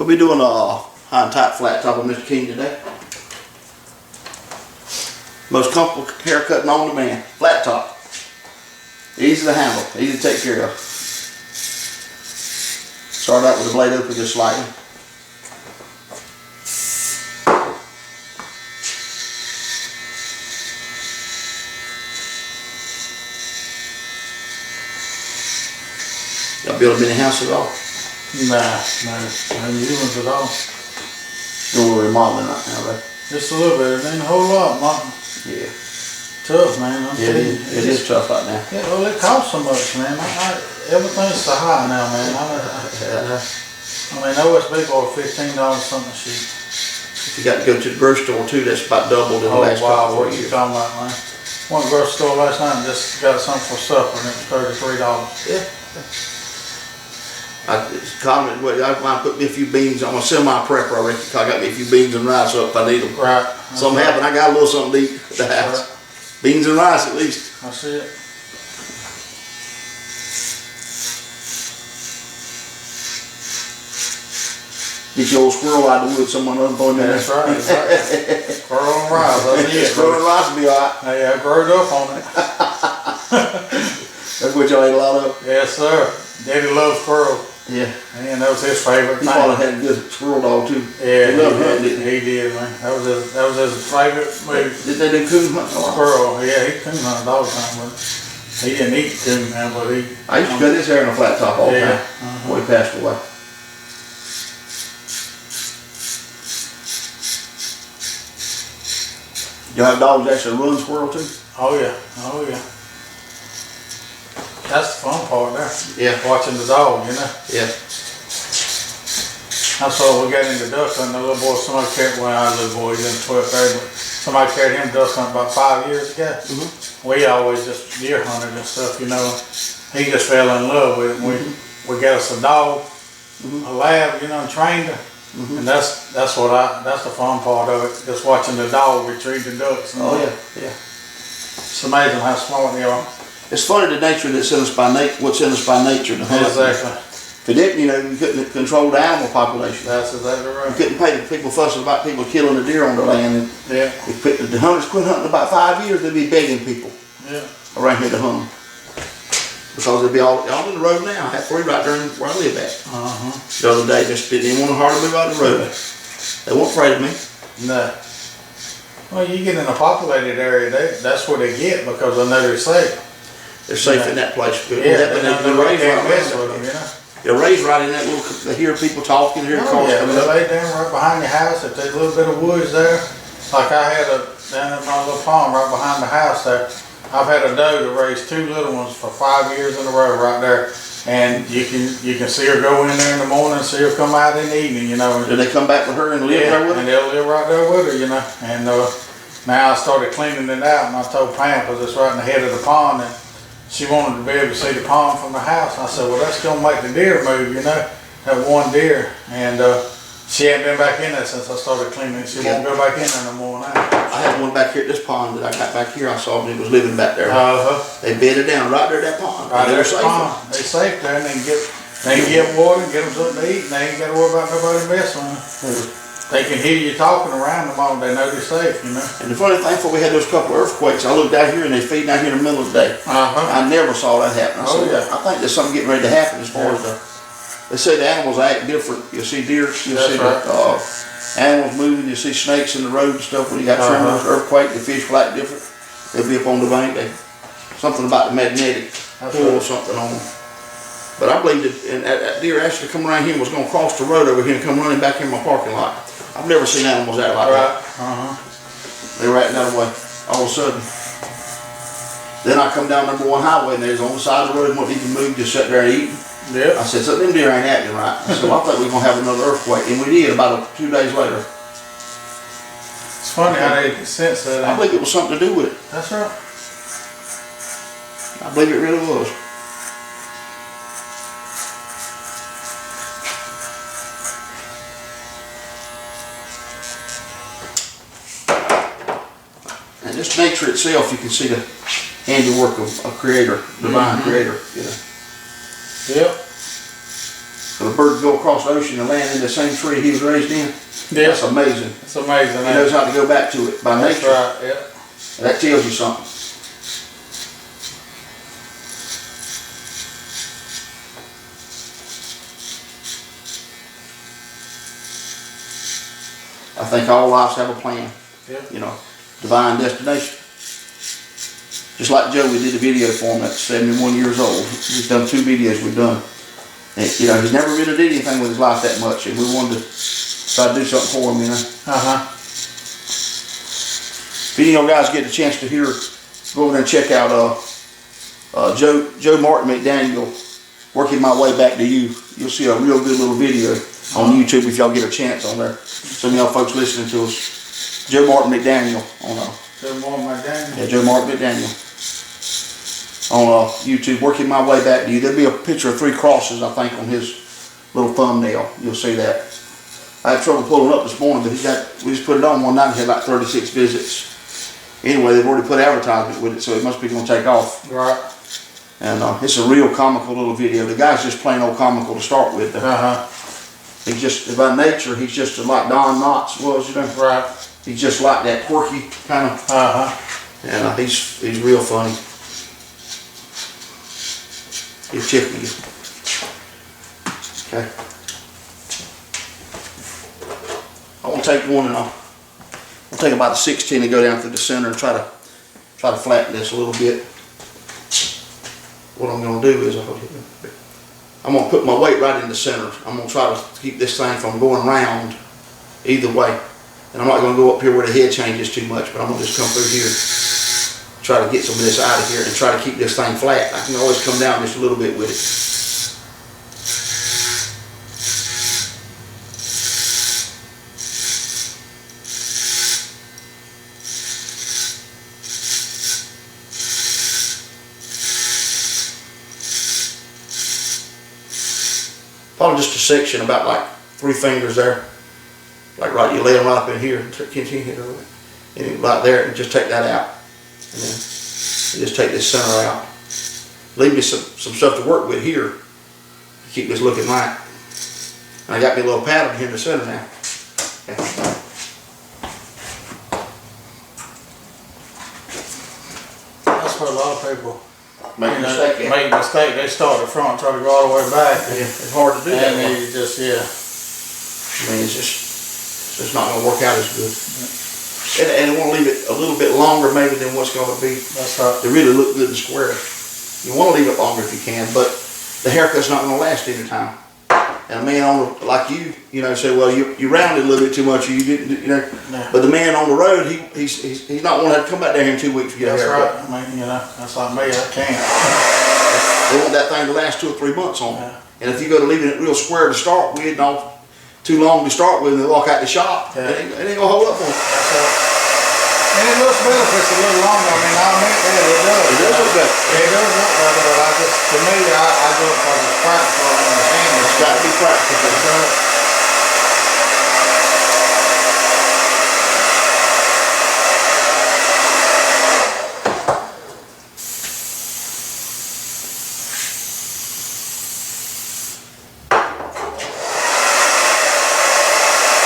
We'll be doing a high and tight flat top of Mr. King today. Most comfortable haircut known to man. Flat top. Easy to handle, easy to take care of. Start out with the blade open just slightly. Y'all build a mini house at all? Nah, no new ones at all. Doing a little remodeling right now, right? Just a little bit, it ain't a whole lot, Martin. Yeah. Tough, man. It is tough right now. Yeah, well, it costs so much, man. Everything's so high now, man. I mean, OSB bought $15 something a sheet. If you got to go to the grocery store too, that's about doubled in the last couple what of you years. talking about, man? Went to the grocery store last night and just got something for supper and it was $33. Yeah. I might put me a few beans. I'm a semi-prepper, I reckon. I got me a few beans and rice up if I need them. Right. Something happen, I got a little something to eat at the house. Right. Beans and rice at least. I see it. Get your old squirrel out of the wood, someone unbone in there. That's right, exactly. Squirrel and rice, that's it. Squirrel and rice will be alright. Hey, I growed up on it. That's what y'all ate a lot of? Yes, sir. Daddy loved squirrels. Yeah. Man, that was his favorite He thing. probably had a good squirrel dog too. Yeah, he loved hunting, didn't he? he did, man. That was his favorite move. Did they do coon hunting a lot? Squirrel, yeah, he coon hunted all the time, but he didn't eat coon, man, but he... I used to cut his hair in a flat top all the Yeah, time before he passed away. You have dogs that actually run squirrel too? Oh yeah, oh yeah. That's the fun part there. Yeah. Watching the dog, you know. Yeah. That's why we got into duck hunting. The little boy, somebody carried, well, our little boy, he's in 12th grade, but somebody carried him duck hunting about 5 years ago. We always just deer hunted and stuff, you know. He just fell in love with it. We got us a dog, a lab, you know, and trained her. And that's the fun part of it, just watching the dog retrieve the ducks. Oh yeah, yeah. It's amazing how smart they are. It's funny the nature that's in us by nature, what's in us by nature to hunt. Exactly. If it didn't, you know, you couldn't control the animal population. That's exactly You right. couldn't pay the people fussing about people killing the deer on their land. And Yeah, if the hunters quit hunting about 5 years, they'd be begging people yeah. around here to hunt them. Because they'd be all in the road now. I have three right there where I live at. The other day, just didn't even want to hardly move out of the road. They weren't afraid of me. No. Well, you get in a populated area, that's where they get because they know they're safe. They're safe in that place. Yeah, They're they raised can't right mess there. with them, you know. They're raised right in that little. They hear people talking, hear cars Yeah, coming they up. lay down right behind your house. If there's a little bit of woods there, like I had down in my little pond right behind the house there, I've had a doe that raised 2 little ones for 5 years in a row right there. And you can see her go in there in the morning and see her come out in the evening, you know. Do they come back with her and live there with her? And they'll live right there with her, you know. And now I started cleaning it out, and I told Pam, because it's right in the head of the pond, and she wanted to be able to see the pond from the house. I said, well, that's going to make the deer move, you know, that one deer. And she hadn't been back in there since I started cleaning it. She won't go back in there no more now. I had one back here at this pond that I got back here. I saw him. He was living back there. They bedded down right there at that pond. Right They're there at the safe. pond. They're safe there, and they can get water, get them something to eat, and they ain't got to worry about nobody messing with them. They can hear you talking around them all, they know they're safe, you know. And the funny thing, before we had those couple of earthquakes, I looked out here and they feeding out here in the middle of the day. I never saw that happen. I said, I think there's something getting ready to happen as far as they say the animals act different. You'll see deer, you'll see animals moving, you'll see snakes in the road and stuff. When you got tremors, earthquake, the fish will act different. They'll be up on the bank. Something about the magnetic pull or something on them. But I believe that deer actually come around here and was going to cross the road over here and come running back in my parking lot. I've never seen animals act like that. They were acting that way all of a sudden. Then I come down number 1 highway and there's on the side of the road and wouldn't even move, just sat there and eating. Yep. I said, so them deer ain't acting right. I said, well, I think we're going to have another earthquake. And we did about 2 days later. It's funny how they can sense that. I believe it was something to do with it. That's right. I believe it really was. And just nature itself, you can see the handiwork of a creator, divine creator, you know. Yep. for the bird to go across the ocean and land in the same tree he was raised in. Yeah. That's amazing. It's amazing. He knows how to go back to it by That's nature. right, yeah. And that tells you something. I think all lives have a plan. Yeah. You know, divine destination. Just like Joe, we did a video for him that's 71 years old. He's done 2 videos we've done. And, you know, he's never really did anything with his life that much, and we wanted to try to do something for him, you know. If any of you guys get a chance to hear, go over there and check out Joe Martin McDaniel, Working My Way Back to You. You'll see a real good little video on YouTube if y'all get a chance on there. Some of y'all folks listening to us. Joe Martin McDaniel on Joe Martin McDaniel. Yeah, Joe Martin McDaniel on YouTube. Working My Way Back to You. There'll be a picture of 3 crosses, I think, on his little thumbnail. You'll see that. I had trouble pulling up this morning, but we just put it on one night and had like 36 visits. Anyway, they've already put advertisement with it, so it must be going to take off. Right. And it's a real comical little video. The guy's just plain old comical to start with. He's just, by nature, he's just like Don Knotts was, you know. Right. He's just like that quirky kind of. And he's real funny. He's chipping you. Okay. I want to take one and I'll take about a 16 and go down through the center and try to flatten this a little bit. What I'm going to do is I'm going to put my weight right in the center. I'm going to try to keep this thing from going round either way. And I'm not going to go up here where the head changes too much, but I'm going to just come through here, try to get some of this out of here and try to keep this thing flat. I can always come down just a little bit with it. Probably just a section about like 3 fingers there. Like right, you lay them right up in here, and right there, and just take that out. And then you just take this center out. Leave me some stuff to work with here to keep this looking right. And I got me a little pattern here in the center now. Okay. That's where a lot of people Make a mistake. make a mistake. They start at the front, try to go all the way back. Yeah, it's hard to do that. And you just, I mean, it's just not going to work out as good. And I want to leave it a little bit longer maybe than what's going to be. That's right. To really look good and square. You want to leave it longer if you can, but the haircut's not going to last any time. And a man like you know, say, well, you rounded a little bit too much, or you didn't, you know. No. But the man on the road, he's not going to have to come back down here in 2 weeks to get a haircut. That's right. I mean, you know, that's like me. I can't. They want that thing to last 2 or 3 months on. Yeah. And if you go to leaving it real square to start with, and all too long to start with, and they walk out the shop, it ain't going to hold up for them. That's right. And it looks better if it's a little longer. I mean, I'll admit that it does. It does look better. It does look better, but to me, I do it because it's practical in the hand. It's got to be practical.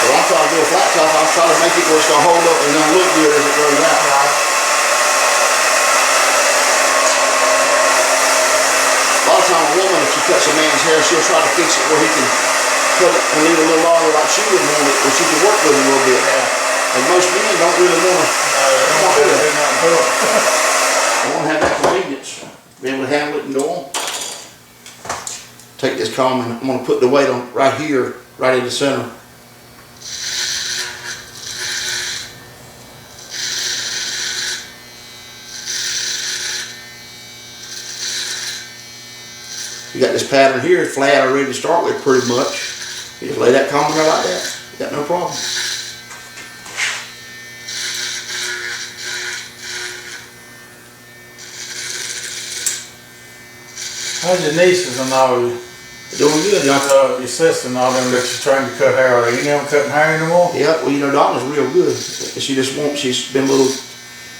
I'm trying to do a flat top. I'm trying to make it where it's going to hold up and going to look good as it goes out. A lot of times a woman, if she cuts a man's hair, she'll try to fix it where he can cut it and leave it a little longer like she would want it, or she can work with it a little bit. And most men don't really want to do that. They want to have that convenience, be able to handle it and go on. Take this comb and I'm going to put the weight on right here, right in the center. You got this pattern here, flat already to start with pretty much. You just lay that comb there like that. You got no problem. How's your nieces and all? They're doing good, your sister and all them that you're trying to cut hair. Are you them cutting hair anymore? Yeah, well, you know, Donna's real good. She's been a little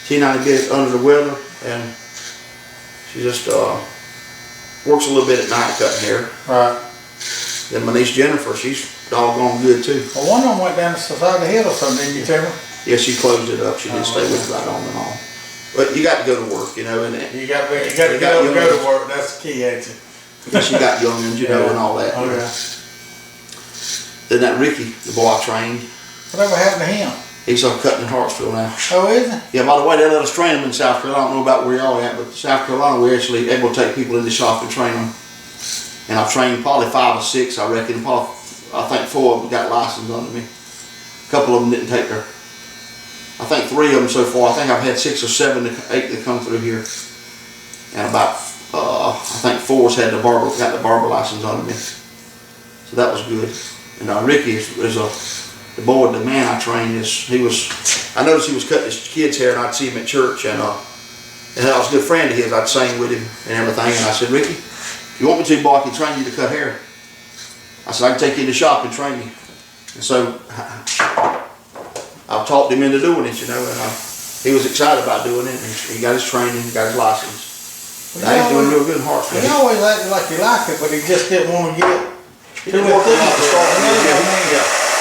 teeny bit under the weather, and she just works a little bit at night cutting hair. Right. Then my niece Jennifer, she's doggone good too. Well, one of them went down to Society Hill or something, didn't you tell me? Yeah, she closed it up. She didn't stay with it right on and on. But you got to go to work, you know, and You got to get up and go to work. That's the key, ain't you? she got youngins, you know, and all that. Oh yeah. Then that Ricky, the boy I trained, Whatever happened to him? he's up cutting in Hartsville now. Oh, is he? Yeah, by the way, they let us train him in South Carolina. I don't know about where y'all at, but South Carolina, we're actually able to take people in the shop and train them. And I've trained probably 5 or 6, I reckon. Probably, I think 4 of them got licensed under me. A couple of them didn't take their. I think 3 of them so far. I think I've had 6 or 7, 8 that come through here. And about, I think 4's had got the barber license under me. So that was good. And Ricky is the boy, the man I trained I noticed he was cutting his kid's hair, and I'd see him at church, and I was a good friend of his. I'd sing with him and everything, and I said, Ricky, if you want me to, boy, I can train you to cut hair. I said, I can take you in the shop and train you. And so I've talked him into doing it, you know, and he was excited about doing it, and he got his training, he got his license. Now he's doing real good in Hartsville. He always acted like he liked it, but he just didn't want to get He didn't work a lot to start with.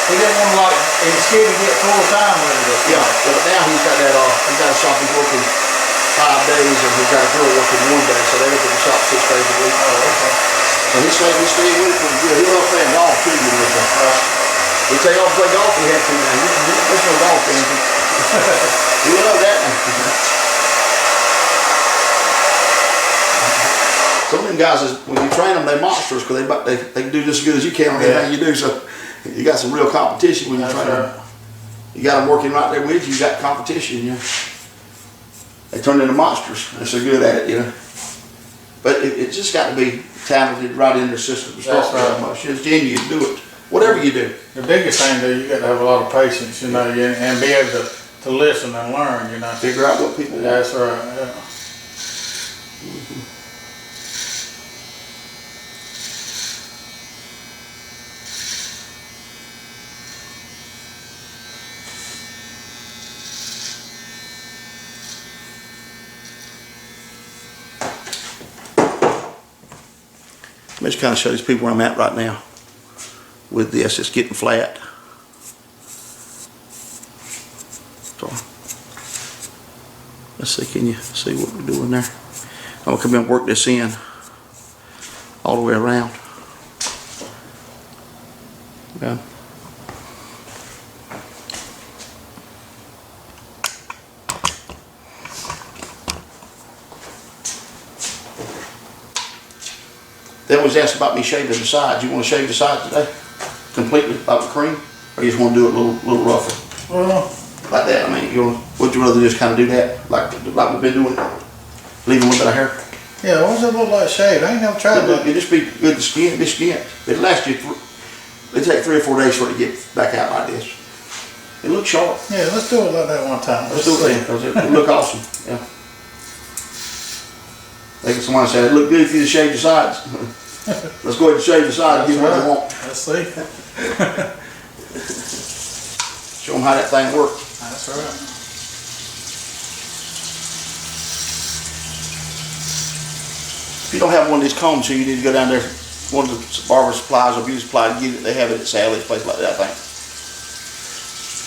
He didn't want to he was scared to get full time with it. Yeah, but now he's got a shop he's working 5 days, and he's got a girl working 1 day, so they're in the shop 6 days a week. Oh, okay. And he stayed with it pretty good. He loves playing golf too, you know. He'd say, oh, play golf if he had to now. There's no golf in him. He loved that now. Some of them guys, when you train them, they're monsters because they can do just as good as you can on anything you do. So you got some real competition when you train them. You got them working right there with you. You got competition. You know. They turn into monsters. They're so good at it, you know. But it just got to be talented right in their system. That's right. Much. It's in you to do it. Whatever you do. The biggest thing, though, you got to have a lot of patience, you know, and be able to listen and learn, you know. Figure out what people want. That's right. Yeah. Let me just kind of show these people where I'm at right now with this. It's getting flat. So, let's see, can you see what we're doing there? I'm going to come in and work this in all the way around. Yeah. They always ask about me shaving the sides. You want to shave the sides today? Completely, like with cream? Or you just want to do it a little rougher? Well, like that, I mean, would you rather just kind of do that? Like we've been doing, leave a little bit of hair? yeah, what does it look like shaved? I ain't never tried that. It'd just be good to skin, be skin. It'll last you, it'll take 3 or 4 days for it to get back out like this. It looks sharp. Yeah, let's do it like that one time. Let's do it then, because it'll look awesome, yeah. Like someone said, it'd look good if you just shaved the sides. Let's go ahead and shave the sides and give them what they want. Let's see. Show them how that thing works. That's right. If you don't have one of these combs here, you need to go down there, one of the barber supplies or beauty supply and get it. They have it at Sally's, place like that, I think.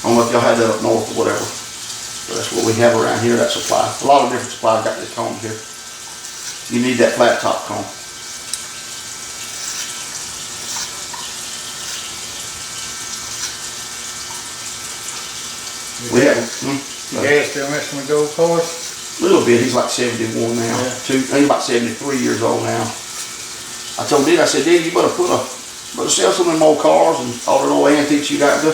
I don't know if y'all have that up north or whatever. But that's what we have around here, that supply. A lot of different supplies got this comb here. You need that flat top comb. We have. Your dad still messing with gold cars? A little bit. He's like 71 now. Yeah. He's about 73 years old now. I told Dad, I said, Dad, you better sell some of them old cars and all the old antiques you got. He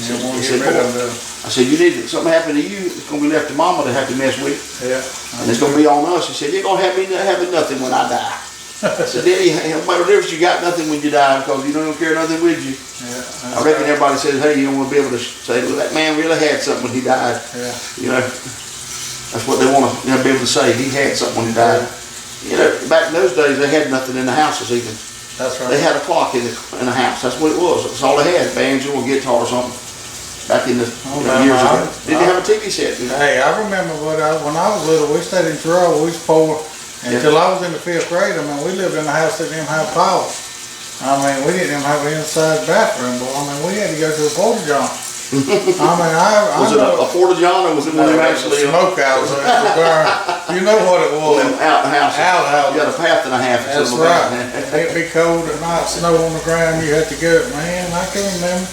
said, I said, you need something happen to you, it's gonna be left to Mama to have to mess with. Yeah. And it's gonna be on us. He said, you're gonna have me not having nothing when I die. I said, Daddy, no matter the difference, you got nothing when you die because you don't carry nothing with you. Yeah. I reckon everybody says, hey, you don't want to be able to say, well, that man really had something when he died. Yeah. You know, that's what they want to be able to say. He had something when he died. You know, back in those days, they had nothing in the houses even. That's right. They had a clock in the house. That's what it was. That's all they had, banjo or guitar or something. Back in the years ago. Didn't have a TV set. Hey, I remember when I was little, we stayed in Terrell, we was poor. Until I was in the 5th grade, I mean, we lived in a house that didn't have power. I mean, we didn't even have an inside bathroom, but I mean, we had to go to a porta john. I mean, Was it a porta john or was it one of them actually? Smoke house. You know what it was. Out the house. Outhouse. You got a path and a half. That's right. It'd be cold at night, snow on the ground, you had to go. Man, I can remember.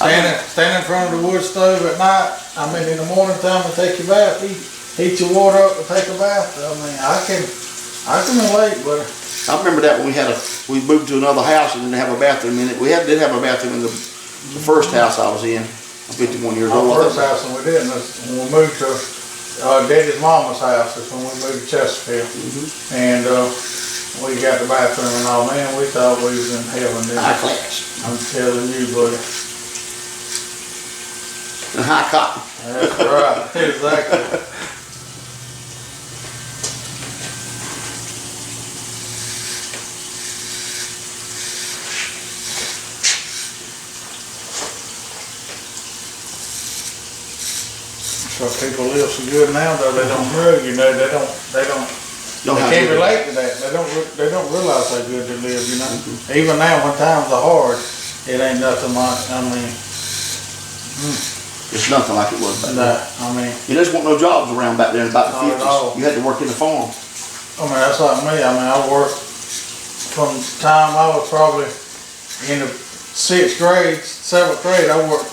Standing in front of the wood stove at night. I mean, in the morning time to take your bath, heat your water up to take a bath. I mean, I can relate, but I remember that when we moved to another house and didn't have a bathroom in it. We did have a bathroom in the first house I was in. I'm 51 years old. Our first house, and we didn't. When we moved to Daddy's mama's house, that's when we moved to Chesterfield. And we got the bathroom and all. Man, we thought we was in heaven. High class. I'm telling you, buddy. And high cotton. That's right. Exactly. So people live so good now, though they don't grow. You know, they can't relate to that. They don't realize how good they live. You know, even now when times are hard, it ain't nothing like. I mean, it's nothing like it was back then. I mean, you just want no jobs around back then. About the 50s, you had to work in the farm. I mean, that's like me. I mean, I worked from the time I was probably in the 6th grade, 7th grade. I worked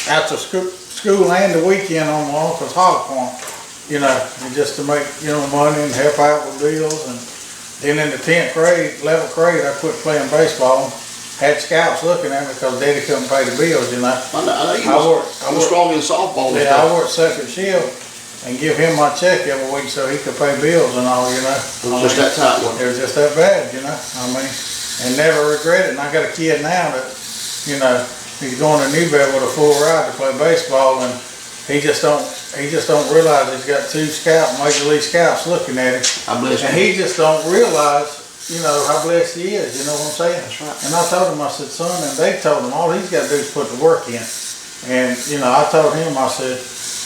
after school and the weekend on my uncle's hog farm, you know, and just to make, you know, money and help out with bills. And then in the 10th grade, 11th grade, I quit playing baseball. Had scouts looking at me because Daddy couldn't pay the bills, you know. I was strong in softball. Yeah, I worked second shift and give him my check every week so he could pay bills and all, you know. It was just that tight one. It was just that bad, you know. I mean, and never regret it. And I got a kid now that, you know, he's going to Newberry with a full ride to play baseball, and he just don't realize he's got 2 Major League scouts looking at him. I'm blessed. And he just don't realize, you know, how blessed he is, you know what I'm saying? That's right. And I told him, I said, son, and they told him, all he's got to do is put the work in. And, you know, I told him, I said,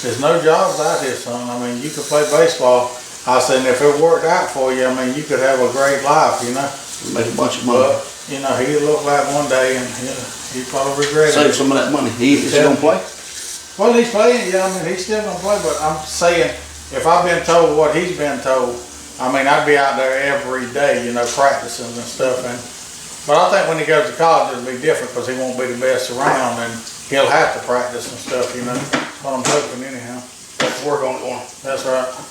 there's no jobs out here, son. I mean, you could play baseball. I said, and if it worked out for you, I mean, you could have a great life, you know. Make a bunch of money. But, you know, he'll look like one day and he probably regret it. Save some of that money. Is he gonna play? Well, he's playing, yeah, I mean, he's still gonna play, but I'm saying, if I've been told what he's been told, I mean, I'd be out there every day, you know, practicing and stuff. But I think when he goes to college, it'll be different because he won't be the best around and he'll have to practice and stuff, you know. That's what I'm hoping anyhow. Have to work on it on him. That's right.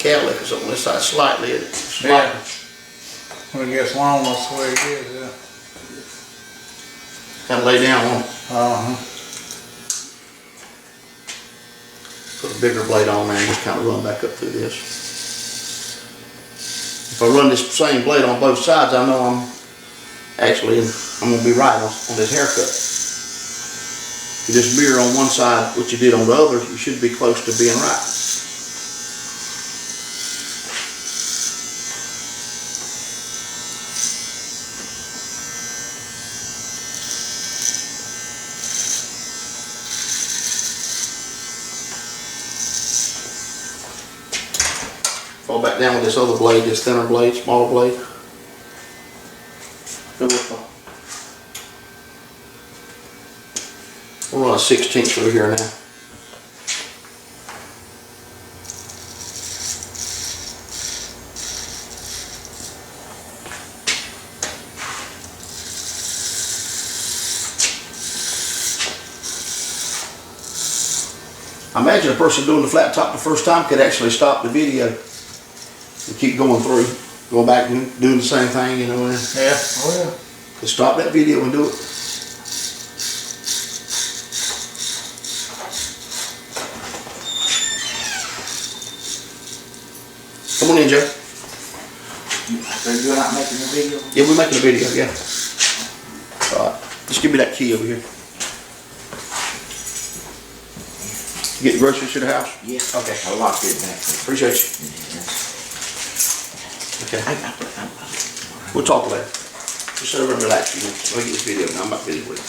Cadillac is on this side slightly. Yeah. When it gets long, that's the way it is, yeah. Kind of lay down on it. Put a bigger blade on there and just kind of run back up through this. If I run this same blade on both sides, I know I'm gonna be right on this haircut. If you just mirror on one side what you did on the other, you should be close to being right. Fall back down with this other blade, this thinner blade, smaller blade. We'll run a 16th through here now. I imagine a person doing the flat top the first time could actually stop the video and keep going through, go back and doing the same thing, you know. Yeah, oh yeah. Could stop that video and do it. Come on in, Joe. So you're not making a video? Yeah, we're making a video, yeah. Alright, just give me that key over here. You get groceries to the house? Yeah. Okay. I locked it back. Appreciate you. Okay. We'll talk later. Just sit over and relax. Let me get this video now. I'm not busy with it.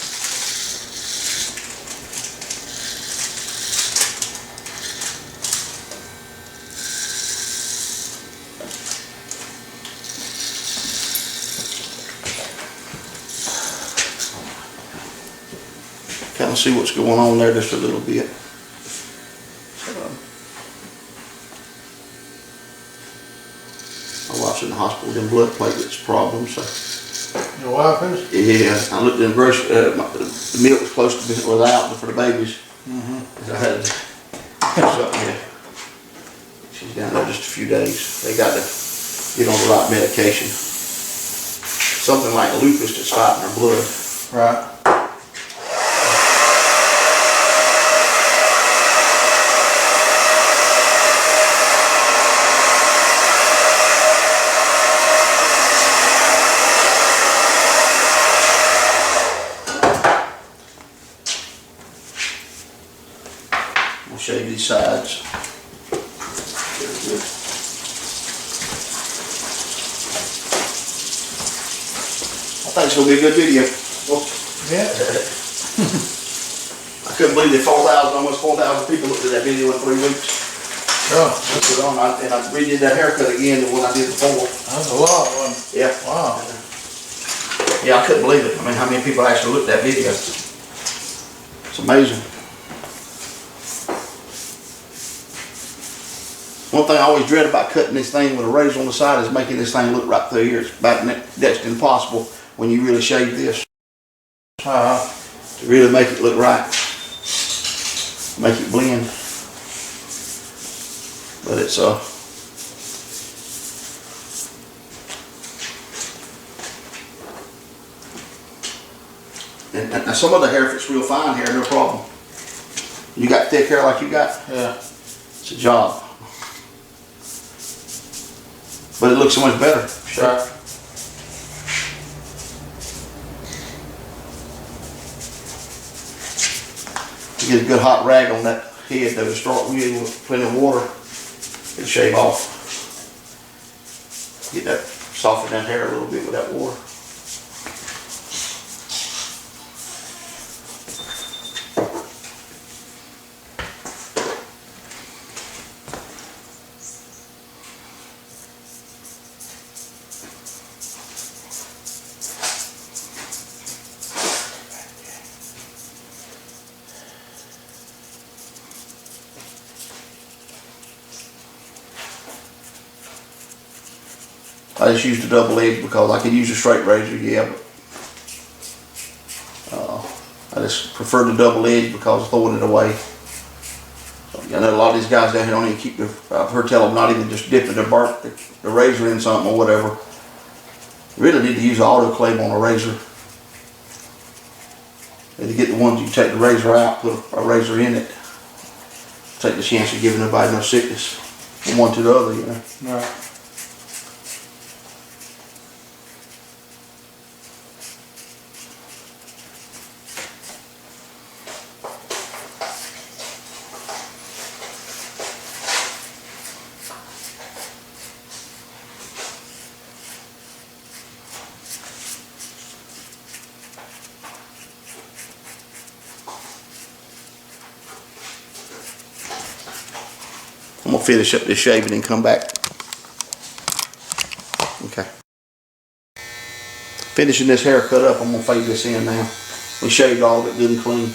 Kind of see what's going on there just a little bit. My wife's in the hospital with them blood platelets problems. So. Your wife is? Yeah, I looked in the grocery. The milk was close to being out for the babies. I had to do something here. She's down there just a few days. They got to get on the right medication. Something like lupus that's fighting her blood. Right. I'll show you these sides. I think it's going to be a good video. Yeah. I couldn't believe that 4,000, almost 4,000 people looked at that video in 3 weeks. Oh, Put it on, and I redid that haircut again than what I did before. that's a lot, wasn't it? Yeah. Wow. Yeah, I couldn't believe it. I mean, how many people actually looked at that video? It's amazing. One thing I always dread about cutting this thing with a razor on the side is making this thing look right through here. It's about next to impossible when you really shave this. To really make it look right. Make it blend. But it's and some of the hair fits real fine here, no problem. You got thick hair like you got? Yeah. It's a job. But it looks so much better. Sure. You get a good hot rag on that head though to start with plenty of water. It'll shave off. Get that, soften that hair a little bit with that water. I just used a double edge because I could use a straight razor, yeah, but I just prefer the double edge because of throwing it away. So, I know a lot of these guys down here don't even keep their, I've heard tell them not even just dipping the razor in something or whatever. You really need to use an autoclave on a razor. And to get the ones you take the razor out, put a razor in it. Take the chance of giving nobody no sickness from one to the other, you know. Right. gonna finish up this shaving and come back. Okay. Finishing this haircut up, I'm gonna fade this in now. We shaved all of it good and clean.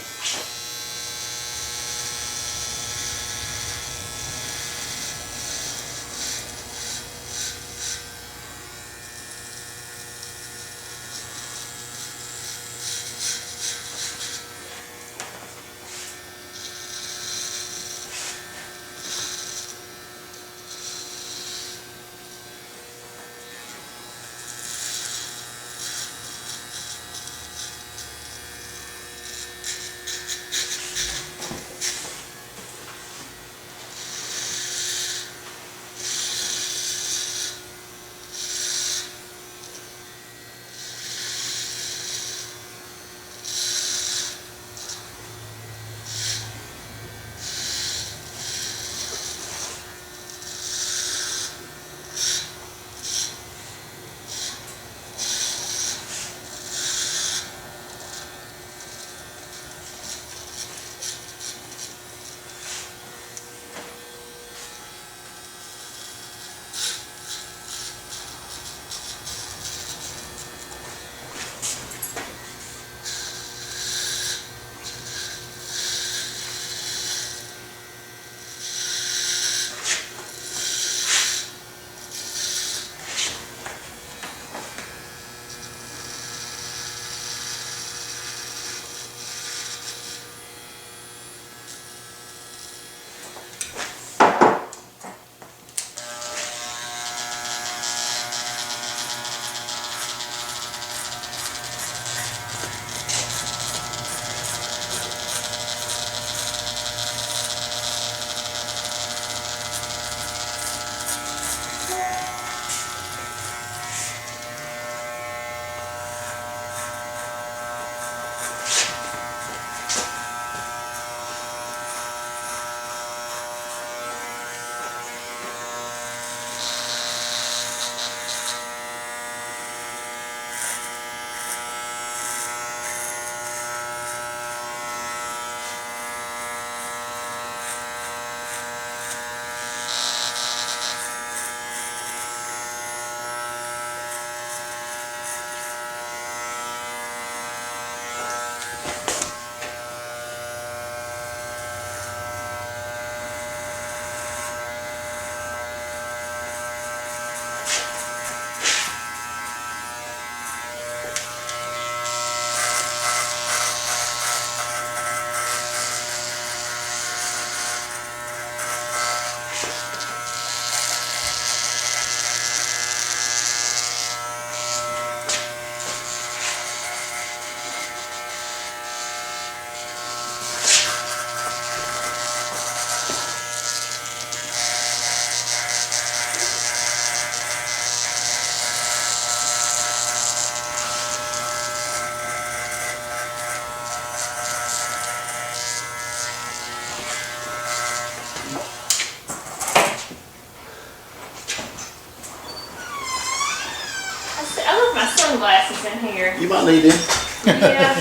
Sunglasses in here. You might need them. Yeah.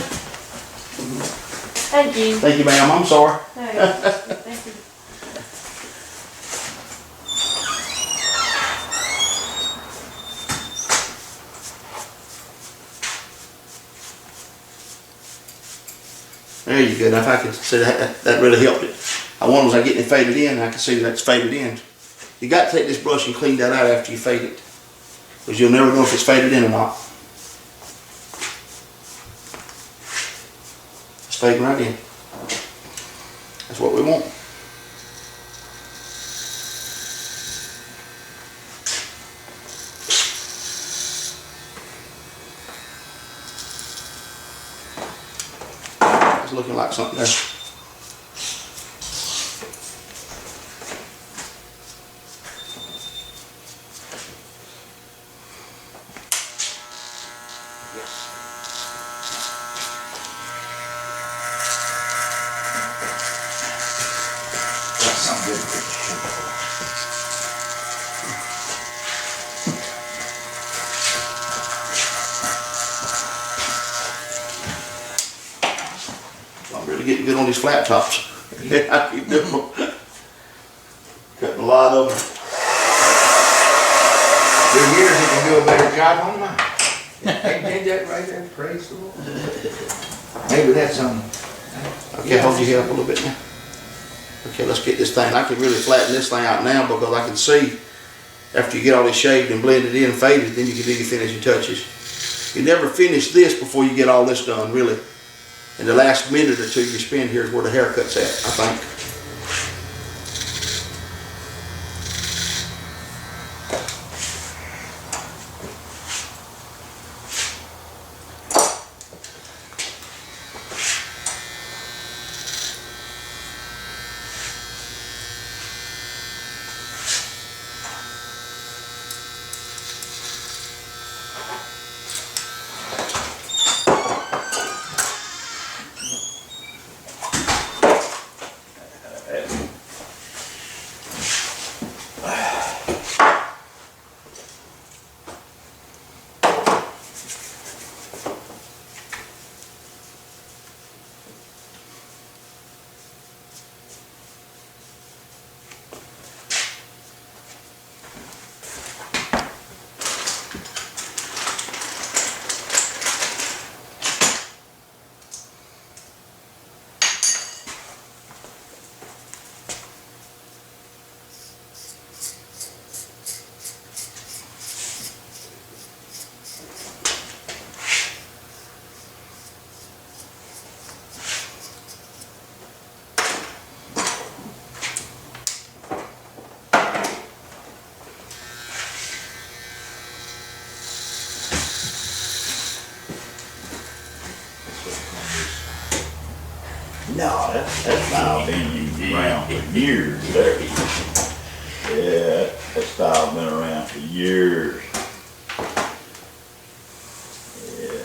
Thank you. Thank you, ma'am. I'm sorry. Thank you. There you go. Now if I can see that really helped it. I want as I get it faded in, I can see that's faded in. You got to take this brush and clean that out after you fade it, because you'll never know if it's faded in or not. It's fading right in. That's what we want. It's looking like something there. That's something good. I'm really getting good on these flat tops. Yeah, I keep doing them. Cut A lot of them. Through years, he can do a better job on mine. Ain't that right there? Praise the Lord. Maybe that's something. Okay, hold your head up a little bit now. Okay, let's get this thing. I can really flatten this thing out now because I can see after you get all this shaved and blended in and faded, then you can do your finishing touches. You never finish this before you get all this done, really. And the last minute or two you spend here is where the haircut's at, I think. No, that's now been around for years there. Yeah, that style's been around for years. Yeah.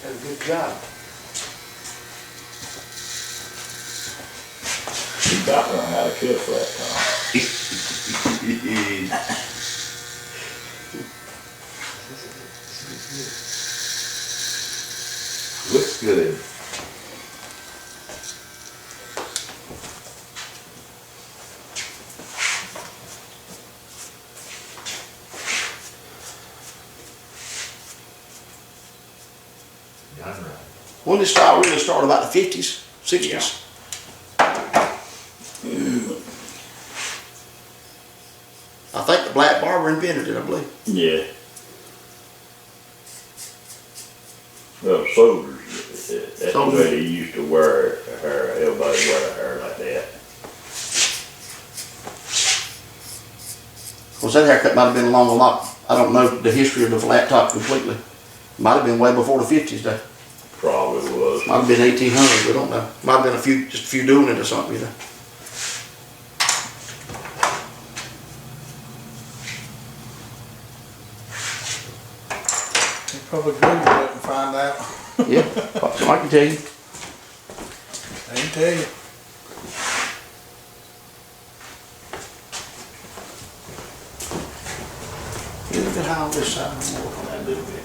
That's a good job. You got to learn how to cut a flat top. Looks good. Done right. When this style really started, about the 50s, 60s. I think the black barber invented it, I believe. Yeah. Well, soldiers, that's the Soldiers. way they used to wear their hair. Everybody wear their hair like that. Of course, that haircut might have been along a lot. I don't know the history of the flat top completely. Might have been way before the 50s, though. Probably was. Might have been 1800s, we don't know. Might have been just a few doing it or something, you know. You probably Google it and find out. Yeah, so I can tell you. They can tell you. Yeah, look at how on this side, I'm gonna work on that a little bit.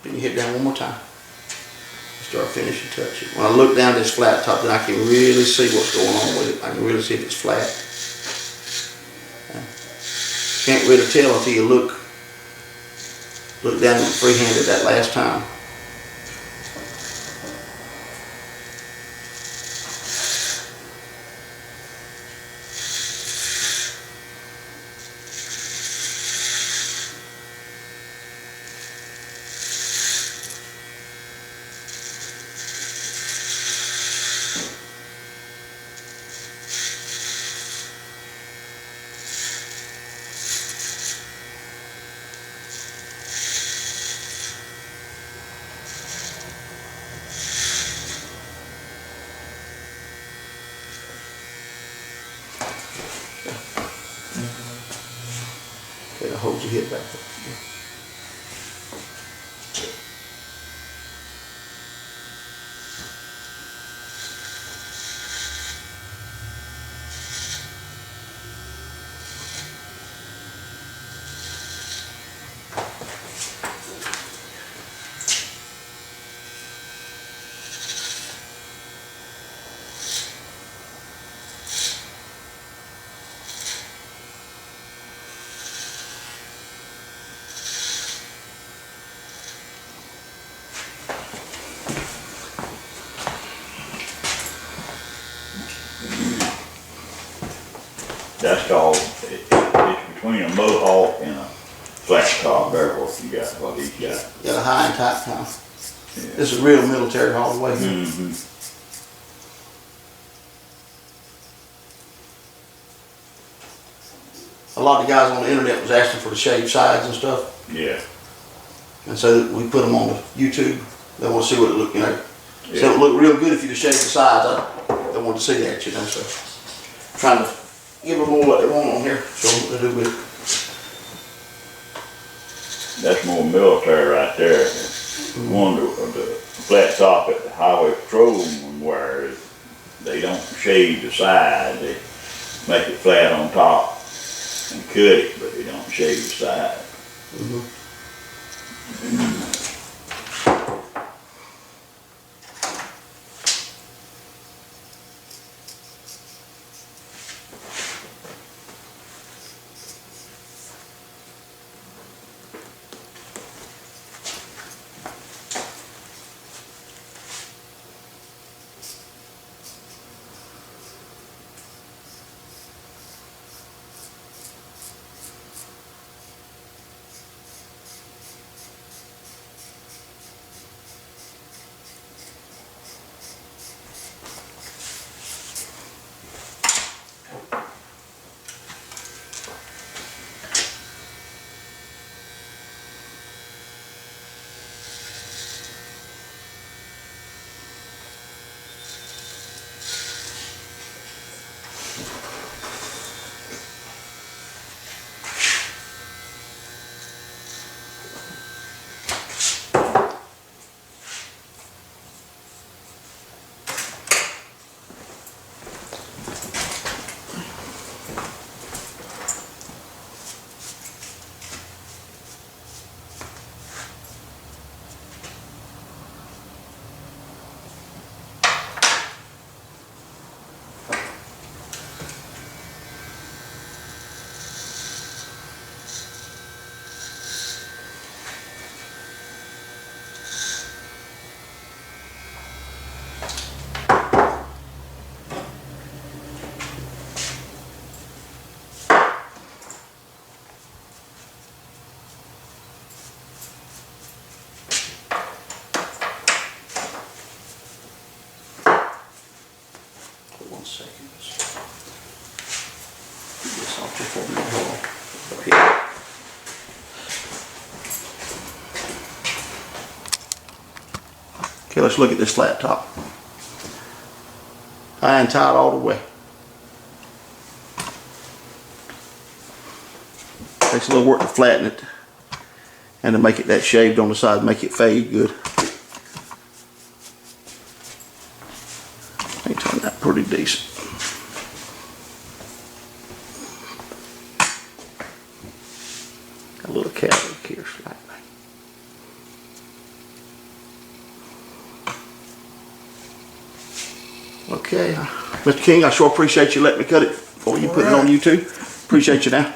Then you hit down one more time. Start finishing touching. When I look down this flat top, then I can really see what's going on with it. I can really see if it's flat. Can't really tell until you look down and freehanded that last time. holds the head back up. That's called, it's between a mohawk and a flat top barrel. You got what he's got. Got a high and tight kind. Yeah. This is real military all the way here. Mm-hmm. A lot of guys on the internet was asking for the shaved sides and stuff, Yeah. and so we put them on the YouTube. They want to see what it look, you know. So Yeah. it look real good if you just shave the sides. They want to see that, you know. So trying to give them all what they want on here, show them what they do with it. That's more military right there. One, the flat top at the highway patrol wears, they don't shave the side, they make it flat on top and cut it, but they don't shave the side. One second. Get this off before we go up here. Okay, let's look at this flat top. High and tight all the way. Takes a little work to flatten it and to make it that shaved on the side, make it fade good. They turned out pretty decent. A little cavity here slightly. Okay, Mr. King, I sure appreciate you letting me cut it for you, putting it on YouTube. Appreciate you now.